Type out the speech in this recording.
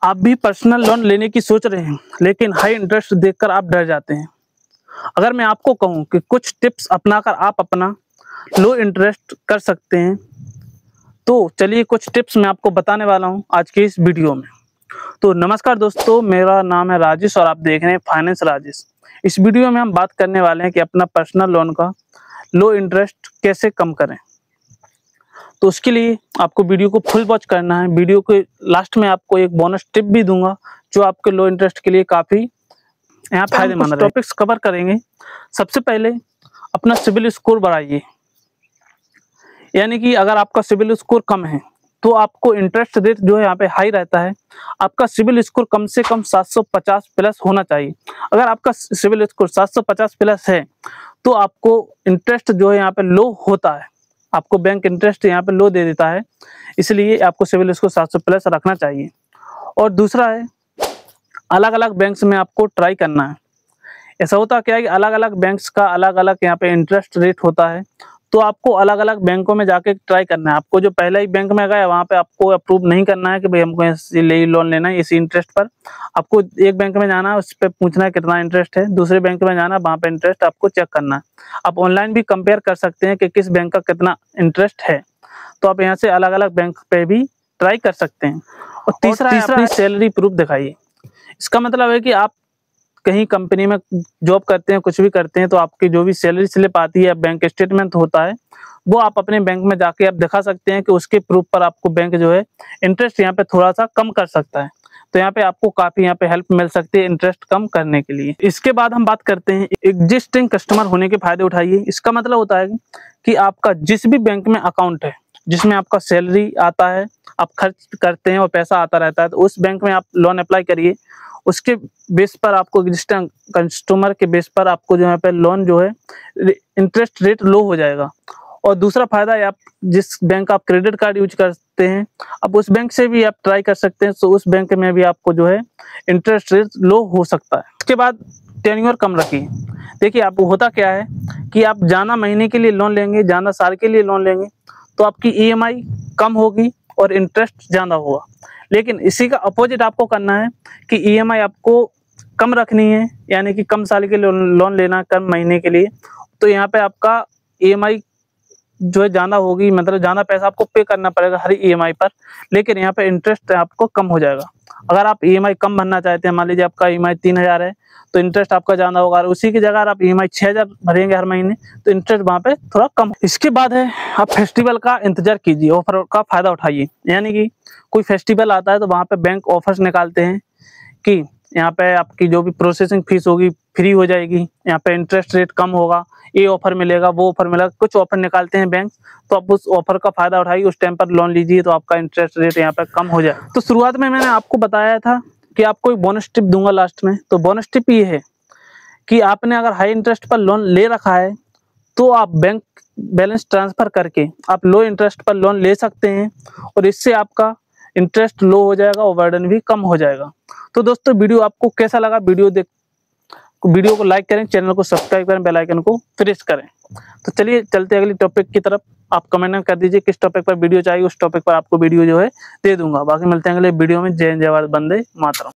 आप भी personal loan लेने की सोच रहे हैं, लेकिन हाई इंटरेस्ट देखकर आप डर जाते हैं। अगर मैं आपको कहूं कि कुछ टिप्स अपनाकर आप अपना लो इंटरेस्ट कर सकते हैं, तो चलिए कुछ टिप्स मैं आपको बताने वाला हूं आज की इस वीडियो में। तो नमस्कार दोस्तों, मेरा नाम है राजेश और आप देख रहे हैं फाइनेंस राजेश। इस वीडियो में हम बात करने वाले हैं कि अपना पर्सनल लोन का लो इंटरेस्ट कैसे कम करें। तो उसके लिए आपको वीडियो को फुल वॉच करना है। वीडियो के लास्ट में आपको एक बोनस टिप भी दूंगा जो आपके लो इंटरेस्ट के लिए काफ़ी यहाँ पे फायदेमंद है। टॉपिक्स कवर करेंगे। सबसे पहले अपना सिबिल स्कोर बढ़ाइए, यानी कि अगर आपका सिबिल स्कोर कम है तो आपको इंटरेस्ट रेट जो है यहाँ पे हाई रहता है। आपका सिबिल स्कोर कम से कम 750 प्लस होना चाहिए। अगर आपका सिबिल स्कोर 750 प्लस है तो आपको इंटरेस्ट जो है यहाँ पे लो होता है, आपको बैंक इंटरेस्ट यहाँ पे लो दे देता है, इसलिए आपको सिबिल स्कोर 700 प्लस रखना चाहिए। और दूसरा है अलग अलग बैंक्स में आपको ट्राई करना है। ऐसा होता क्या है कि अलग अलग बैंक्स का अलग अलग यहाँ पे इंटरेस्ट रेट होता है, तो आपको अलग अलग बैंकों में जाके ट्राई करना है। आपको जो पहले ही बैंक में गए वहाँ पे आपको अप्रूव नहीं करना है कि भाई हमको इसी लोन लेना है इसी इंटरेस्ट पर। आपको एक बैंक में जाना है, उस पर पूछना है कितना इंटरेस्ट है, दूसरे बैंक में जाना है, वहाँ पे इंटरेस्ट आपको चेक करना है। आप ऑनलाइन भी कंपेयर कर सकते हैं कि किस बैंक का कितना इंटरेस्ट है, तो आप यहाँ से अलग अलग बैंक पे भी ट्राई कर सकते हैं। और तीसरा है सैलरी प्रूफ दिखाइए। इसका मतलब है कि आप कहीं कंपनी में जॉब करते हैं, कुछ भी करते हैं, तो आपकी जो भी सैलरी स्लिप आती है, बैंक स्टेटमेंट होता है, वो आप अपने बैंक में जाके आप दिखा सकते हैं कि उसके प्रूफ पर आपको बैंक जो है इंटरेस्ट यहाँ पे थोड़ा सा कम कर सकता है। तो यहाँ पे आपको काफ़ी यहाँ पे हेल्प मिल सकती है इंटरेस्ट कम करने के लिए। इसके बाद हम बात करते हैं एग्जिस्टिंग कस्टमर होने के फायदे उठाइए। इसका मतलब होता है कि आपका जिस भी बैंक में अकाउंट है जिसमें आपका सैलरी आता है, आप खर्च करते हैं और पैसा आता रहता है, तो उस बैंक में आप लोन अप्लाई करिए। उसके बेस पर आपको एग्जिस्टिंग कस्टमर के बेस पर आपको जो यहाँ पे लोन जो है इंटरेस्ट रेट लो हो जाएगा। और दूसरा फायदा है, आप जिस बैंक का आप क्रेडिट कार्ड यूज करते हैं, अब उस बैंक से भी आप ट्राई कर सकते हैं, तो उस बैंक में भी आपको जो है इंटरेस्ट रेट लो हो सकता है। उसके बाद टेन्योर कम रखिए। देखिए आपको होता क्या है कि आप जाना महीने के लिए लोन लेंगे, जाना साल के लिए लोन लेंगे, तो आपकी EMI कम होगी और इंटरेस्ट ज़्यादा होगा। लेकिन इसी का अपोजिट आपको करना है कि EMI आपको कम रखनी है, यानी कि कम साल के लोन लेना, कम महीने के लिए, तो यहाँ पे आपका EMI जो है ज़्यादा होगी, मतलब ज़्यादा पैसा आपको पे करना पड़ेगा हर EMI पर, लेकिन यहाँ पे इंटरेस्ट आपको कम हो जाएगा। अगर आप EMI कम भरना चाहते हैं, मान लीजिए आपका EMI 3000 है, तो इंटरेस्ट आपका ज़्यादा होगा। और उसी की जगह आप EMI 6000 भरेंगे हर महीने, तो इंटरेस्ट वहाँ पे थोड़ा कम। इसके बाद है आप फेस्टिवल का इंतजार कीजिए, ऑफर का फ़ायदा उठाइए। यानी कि कोई फेस्टिवल आता है तो वहाँ पे बैंक ऑफर्स निकालते हैं कि यहाँ पे आपकी जो भी प्रोसेसिंग फीस होगी फ्री हो जाएगी, यहाँ पे इंटरेस्ट रेट कम होगा, ये ऑफर मिलेगा, वो ऑफर मिलेगा, कुछ ऑफर निकालते हैं बैंक। तो आप उस ऑफर का फायदा उठाइए, उस टाइम पर लोन लीजिए, तो आपका इंटरेस्ट रेट यहाँ पे कम हो जाए। तो शुरुआत में मैंने आपको बताया था कि आपको एक बोनस टिप दूंगा लास्ट में। तो बोनस टिप ये है कि आपने अगर हाई इंटरेस्ट पर लोन ले रखा है तो आप बैंक बैलेंस ट्रांसफर करके आप लो इंटरेस्ट पर लोन ले सकते हैं, और इससे आपका इंटरेस्ट लो हो जाएगा और बर्डन भी कम हो जाएगा। तो दोस्तों वीडियो आपको कैसा लगा, वीडियो को लाइक करें, चैनल को सब्सक्राइब करें, बेल आइकन को प्रेस करें। तो चलिए चलते अगली टॉपिक की तरफ। आप कमेंट कर दीजिए किस टॉपिक पर वीडियो चाहिए, उस टॉपिक पर आपको वीडियो जो है दे दूंगा। बाकी मिलते हैं अगले वीडियो में। जय हिंद, जय भारत, वंदे मातरम।